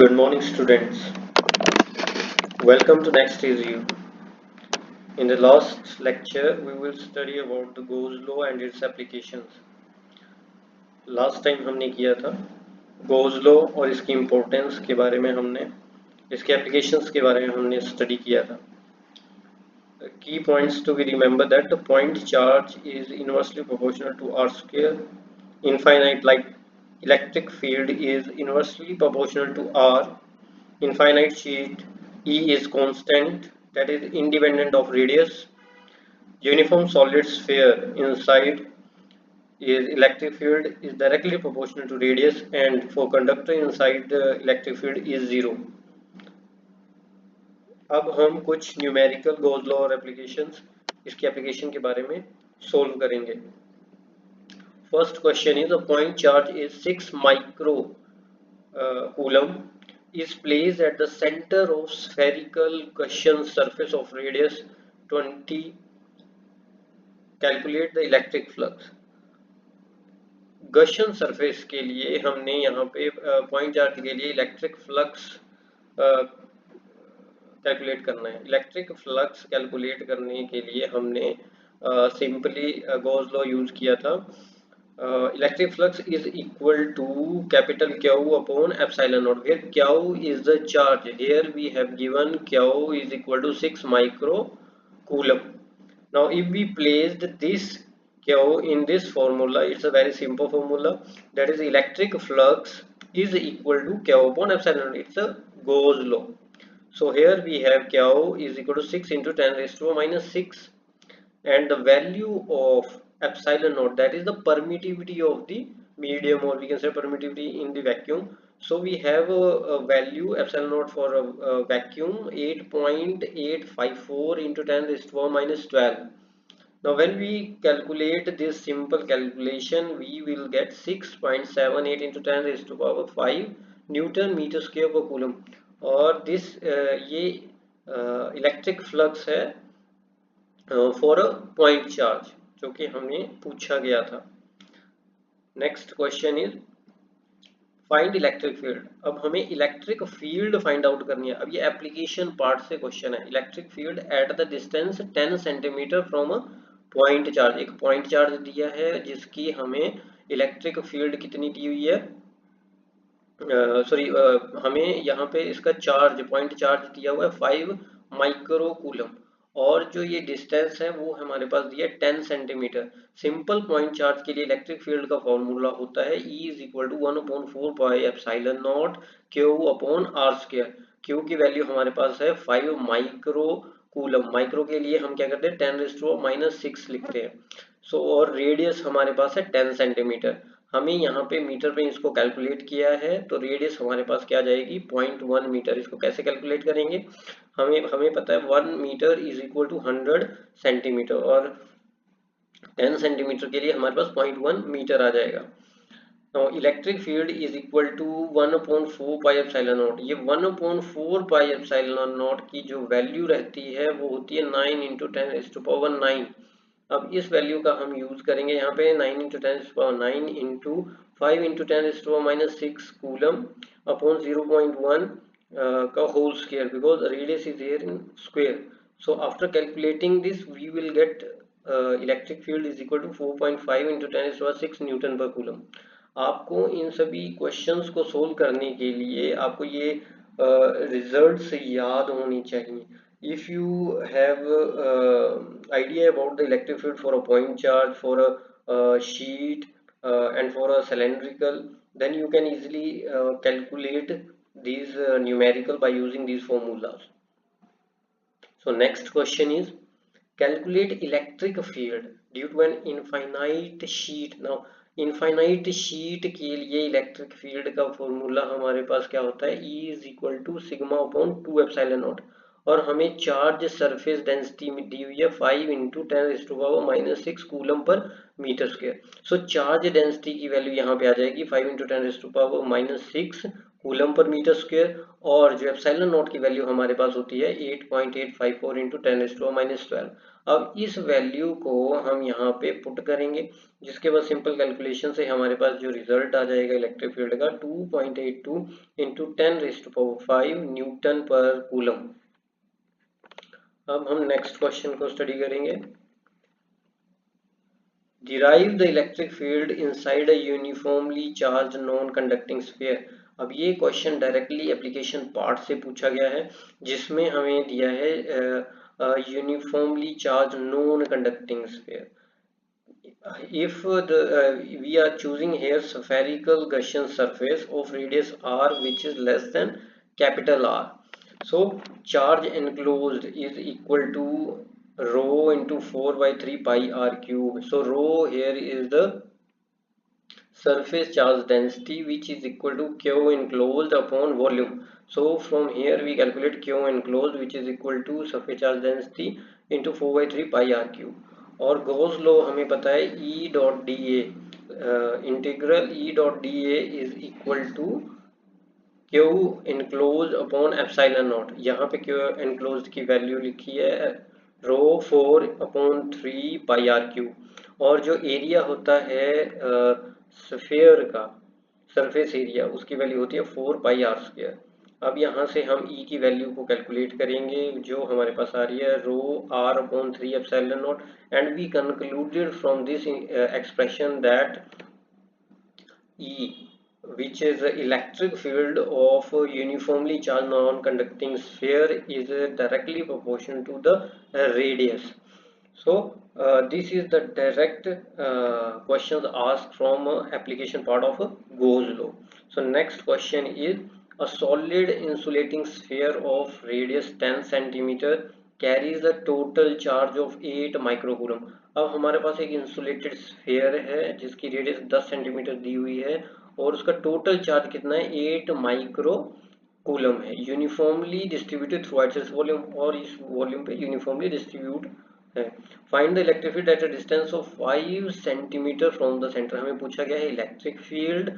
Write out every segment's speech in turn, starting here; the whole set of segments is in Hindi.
Good morning, students. Welcome to Next is You. In the last lecture, we will study about the Gauss law and its applications. Last time हमने किया था Gauss law और इसकी importance के बारे में हमने इसके applications के बारे में हमने study किया था. The key points to be remember that the point charge is inversely proportional to r square. Infinite like electric field is inversely proportional to r. Infinite sheet E is constant, that is independent of radius. Uniform solid sphere inside is electric field is directly proportional to radius, and for conductor inside the electric field is 0. अब हम कुछ न्यूमेरिकल गॉस लॉ और एप्लीकेशंस इसके एप्लीकेशन के बारे में सोल्व करेंगे. First question is a point charge is 6 micro coulomb is placed at the center of spherical Gaussian surface of radius 20. Calculate the electric flux. Gaussian surface के लिए हमने यहाँ पे पॉइंट चार्ज के लिए इलेक्ट्रिक फ्लक्स कैलकुलेट करना है. इलेक्ट्रिक फ्लक्स कैलकुलेट करने के लिए हमने सिंपली गॉस लॉ यूज किया था. Electric flux is equal to capital Q upon epsilon naught, where Q is the charge. Here we have given Q is equal to 6 micro coulomb. Now if we placed this Q in this formula, it's a very simple formula, that is electric flux is equal to Q upon epsilon naught. It's a Gauss law. So here we have Q is equal to 6 into 10 raised to minus 6, and the value of epsilon naught, that is the permittivity of the medium, or we can say permittivity in the vacuum. So we have a value epsilon naught for a vacuum 8.854 into 10 raised to minus 12. Now when we calculate this simple calculation, we will get 6.78 into 10 raised to power 5 Newton meter square per coulomb. और this ये इलेक्ट्रिक फ्लक्स है फॉर अ पॉइंट चार्ज जो कि हमें पूछा गया था. Next question is find electric field. अब हमें इलेक्ट्रिक फील्ड फाइंड आउट करनी है. अब ये एप्लीकेशन पार्ट से क्वेश्चन है. Electric field at the distance 10 centimetre from a point charge. एक पॉइंट चार्ज दिया है जिसकी हमें इलेक्ट्रिक फील्ड कितनी दी हुई है, हमें यहाँ पे इसका चार्ज पॉइंट चार्ज दिया हुआ है 5 माइक्रो कूलम, और जो ये डिस्टेंस है वो हमारे पास दिया 10 सेंटीमीटर. सिंपल पॉइंट चार्ज के लिए इलेक्ट्रिक फील्ड का फॉर्मूला होता है E is equal to 1/4 pi epsilon naught Q upon r square. Q की वैल्यू हमारे पास है 5 माइक्रो कूलम. माइक्रो के लिए हम क्या करते हैं 10⁻⁻6 लिखते हैं. सो और रेडियस हमारे पास है 10 सेंटीमीटर. हमें यहाँ पे मीटर में इसको कैलकुलेट किया है, तो रेडियस हमारे पास क्या जाएगी 0.1 मीटर. इसको कैसे कैलकुलेट करेंगे, हमें पता है 1 metre is equal to 100 centimetre, और 10 सेंटीमीटर के लिए हमारे पास 0.1 मीटर आ जाएगा. Now electric field is equal to 1/4 pi epsilon naught. ये 1/4 पाई एप्सिलॉन नॉट की जो वैल्यू रहती है वो होती है 9 इंटू 10⁻⁹. अब इस वैल्यू का हम यूज करेंगे यहाँ पे 9 into 10⁻⁹ into 5 into 10⁻⁻6 coulomb upon 0.1 का whole square, because radius is here in square. So after calculating this we will get electric field is equal to 4.5 into 10⁻6 newton per coulomb. आपको इन सभी क्वेश्चंस को सोल्व करने के लिए आपको ये रिजल्ट्स याद होनी चाहिए. If you have idea about the electric field for a point charge, for a sheet, and for a cylindrical, then you can easily calculate these numerical by using these formulas. So next question is calculate electric field due to an infinite sheet. Now infinite sheet के लिए इलेक्ट्रिक फील्ड का फॉर्मूला हमारे पास क्या होता है, E is equal to sigma upon 2 epsilon naught, और हमें चार्ज सरफेस डेंसिटी में दी हुई है 5 into 10⁻⁻6 coulomb per meter square. So charge density की वैल्यू यहाँ पे आ जाएगी 5 into 10⁻⁻6 coulomb per meter square, और जो एप्सिलॉन नॉट की वैल्यू हमारे पास होती है 8.854 इंटू 10⁻⁻12। अब इस वैल्यू को हम यहाँ पे पुट करेंगे, जिसके बाद सिंपल कैलकुलेशन से हमारे पास जो रिजल्ट आ जाएगा इलेक्ट्रिक फील्ड का 2.82 इंटू 10⁵ न्यूटन पर कूलम। अब हम नेक्स्ट क्वेश्चन को स्टडी करेंगे। Derive the electric field inside a uniformly charged non-conducting sphere। अब ये क्वेश्चन डायरेक्टली एप्लीकेशन पार्ट से पूछा गया है, जिसमें हमें दिया है uniformly charge non conducting sphere. If we are choosing here spherical Gaussian surface of radius r which is less than capital R, so charge enclosed is equal to rho into 4 by 3 pi r cube. So rho here is the surface charge density, which is equal to q enclosed upon volume. So from here we calculate q enclosed, which is equal to surface charge density into 4 by 3 pi r cube. और गॉस लॉ हमें पता है E dot D A, integral E dot D A is equal to Q enclose upon epsilon naught. यहाँ पे क्यू इनक्लोज की वैल्यू लिखी है रो 4/3 पाई आर क्यू, और जो एरिया होता है स्फीयर का सरफेस एरिया, उसकी वैल्यू होती है 4 पाई आर स्क्वायर। अब यहाँ से हम E की वैल्यू को कैलकुलेट करेंगे, जो हमारे पास आ रही है rho r/3 epsilon naught, and we concluded from this expression that E, which is the electric field of a uniformly charged non-conducting sphere, is directly proportional to the radius. So this is the direct questions asked from application part of Gauss law. So next question is, a solid insulating sphere of radius 10 centimeter carries the total charge of 8 microcoulomb। अब हमारे पास एक इंसुलेटेड स्फीयर है जिसकी रेडियस 10 सेंटीमीटर दी हुई है, और उसका टोटल चार्ज कितना है 8 माइक्रो कूलम है, uniformly distributed through its volume, और इस वॉल्यूम पे यूनिफॉर्मली डिस्ट्रीब्यूट है। Find the electric field eight a distance of 5 centimetre from the centre. हमें पूछा गया है electric field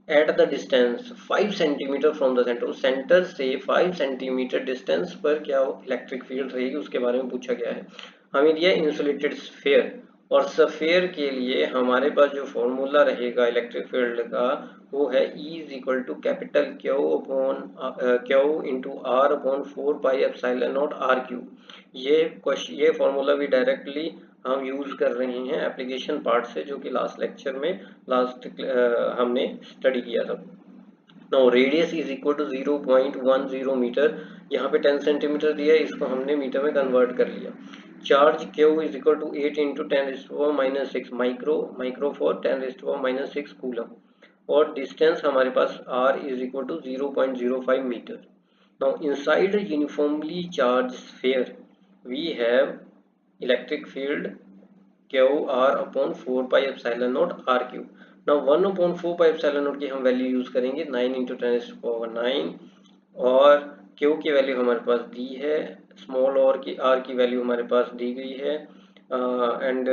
at the distance 5 centimetre from the centre, उस सेंटर से 5 सेंटीमीटर डिस्टेंस पर क्या इलेक्ट्रिक फील्ड रहेगी, उसके बारे में पूछा गया है। हमें दिया इंसुलेटेड स्फीयर, और स्फीयर के लिए हमारे पास जो फॉर्मूला रहेगा इलेक्ट्रिक फील्ड का वो है E is equal to capital Q upon Q into R upon 4 pi epsilon naught R cube. ये फॉर्मूला भी डायरेक्टली हम यूज कर रहे हैं एप्लीकेशन पार्ट से, जो कि लास्ट लेक्चर में हमने स्टडी किया था। No radius is equal to 0.10 metre, यहाँ पे 10 सेंटीमीटर दिया है, इसको हमने मीटर में कन्वर्ट कर लिया। Charge Q is equal to 8 into 10⁻⁻6 micro for 10⁻⁻6 coulomb, और डिस्टेंस हमारे पास R is equal to 0.05 metre. Now inside uniformly charge sphere we have electric field QR upon 4 pi epsilon naught R cube. Now 1/4 pi epsilon naught की हम वैल्यू यूज करेंगे 9 इंटू 10⁻9, और Q की वैल्यू हमारे पास दी है, स्मॉल R की वैल्यू हमारे पास दी गई है, एंड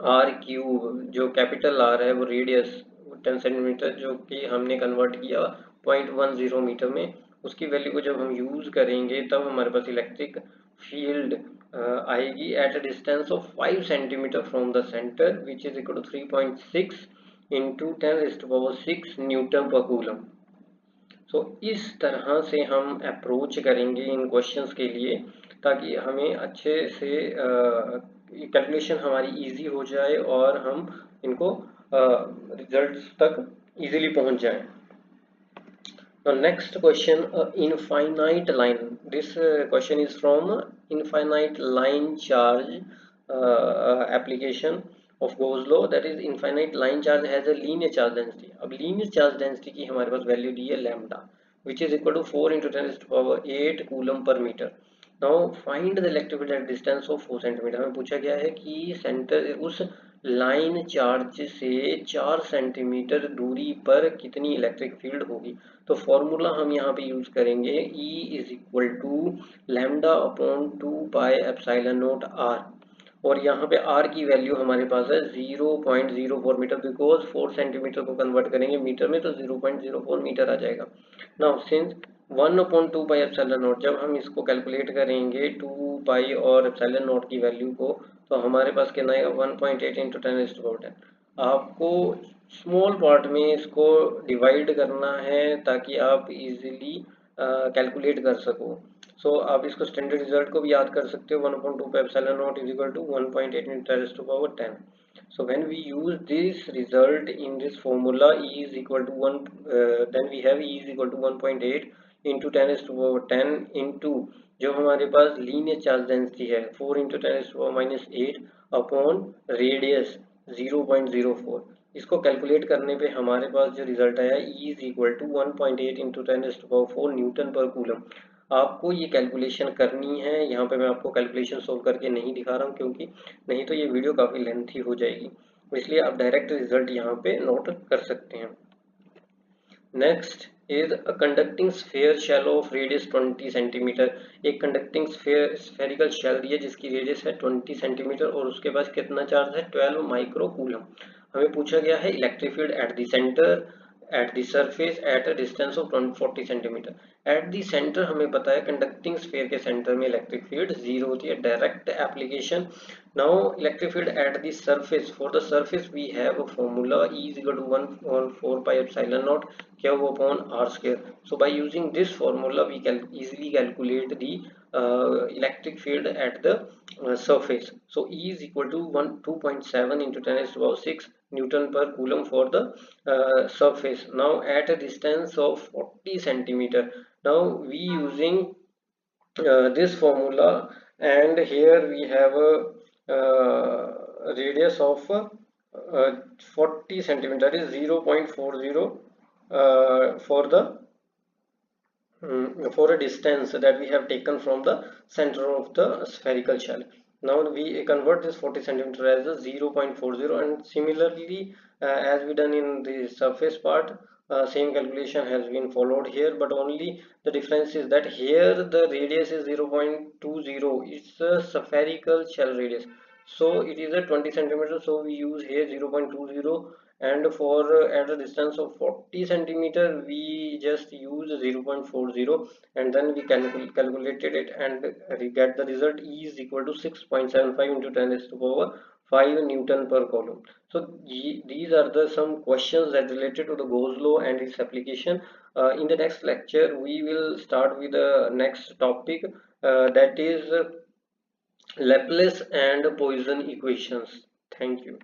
R क्यूब जो कैपिटल R है वो रेडियस 10 सेंटीमीटर, जो कि हमने कन्वर्ट किया 0.10 मीटर में, उसकी वैल्यू को जब हम यूज करेंगे तब हमारे पास इलेक्ट्रिक फील्ड आएगी at a distance of 5 centimetre from the centre, which is equal to 3.6 into 10⁻6 newton per coulomb. So इस तरह से हम अप्रोच करेंगे इन क्वेश्चंस के लिए, ताकि हमें अच्छे से कैलकुलेशन हमारी इजी हो जाए और हम इनको रिजल्ट्स तक इजीली पहुंच जाएं। Now next question, infinite line. This question is from infinite line charge application of Gauss law, that is infinite line charge has a linear charge density। अब linear charge density की हमारे पास वैल्यू दी है lambda, which is equal to 4 into 10⁸8 coulomb per metre. Now find the electric field at distance of 4 centimetre. हमें पूछा गया है कि सेंटर उस लाइन चार्ज से 4 सेंटीमीटर दूरी पर कितनी इलेक्ट्रिक फील्ड होगी। तो फॉर्मूला हम यहाँ पे यूज करेंगे E is equal to lambda upon 2 pi epsilon naught R, और यहाँ पे r की वैल्यू हमारे पास है 0.04 मीटर, बिकॉज 4 सेंटीमीटर को कन्वर्ट करेंगे मीटर में तो 0.04 मीटर आ जाएगा। Now since 1/2 pi epsilon not, जब हम इसको कैलकुलेट करेंगे 2 पाई और एप्सिलॉन नॉट की वैल्यू को, तो हमारे पास कितना आएगा 1.8 इंटू 10⁻10। आपको स्मॉल पार्ट में इसको डिवाइड करना है ताकि आप इजीली कैलकुलेट कर सको। सो आप इसको स्टैंडर्ड रिजल्ट को भी याद कर सकते हो, 1/2 पे epsilon naught is equal to 1.8 into 10⁻10। So when we use this result in this formula, E is equal to 1, then we have E is equal to 1.8 into 10⁻10 into जो हमारे पास लीनियर चार्ज डेंसिटी है 4 into 10⁻−8 अपॉन रेडियस 0.04। इसको कैलकुलेट करने पे हमारे पास जो रिजल्ट आया E is equal to 1.8 into 10⁻4 newton per coulomb. आपको ये कैलकुलेशन करनी है, यहाँ पे मैं आपको कैलकुलेशन सोल्व करके नहीं दिखा रहा हूँ क्योंकि नहीं तो ये वीडियो काफ़ी लेंथी हो जाएगी, इसलिए आप डायरेक्ट रिजल्ट यहाँ पे नोट कर सकते हैं। Next is a conducting sphere shell of radius 20 centimetre. एक कंडक्टिंग स्फेरिकल शेल दिया जिसकी रेडियस है 20 सेंटीमीटर और उसके पास कितना चार्ज है 12 माइक्रो कूलम। हमें पूछा गया है electric field at the centre at the surface at a distance of 40 centimetre. At the centre हमें पता है कंडक्टिंग स्फेयर के सेंटर में इलेक्ट्रिक फील्ड 0 होती है, direct application. Now electric field at the surface, for the surface we have a formula E is equal to 1/4 pi epsilon naught Q upon R square. So by using this formula we can easily calculate the electric field at the surface. So E is equal to 2.7 into 10⁻6 Newton per coulomb for the surface. Now at a distance of 40 centimeter, now we using this formula, and here we have a radius of 40 centimeter, that is 0.40 for a distance that we have taken from the center of the spherical shell. Now we convert this 40 centimeter as a 0.40, and similarly as we done in the surface part, same calculation has been followed here, but only the difference is that here the radius is 0.20. It's a spherical shell radius, so it is a 20 centimeter, so we use here 0.20, and for at a distance of 40 centimeter we just use 0.40, and then we calculated it and we get the result E is equal to 6.75 into 10 raised to power 5 Newton per coulomb. So these are the some questions that related to the Gauss law and its application. In the next lecture we will start with the next topic, that is Laplace and Poisson equations. Thank you.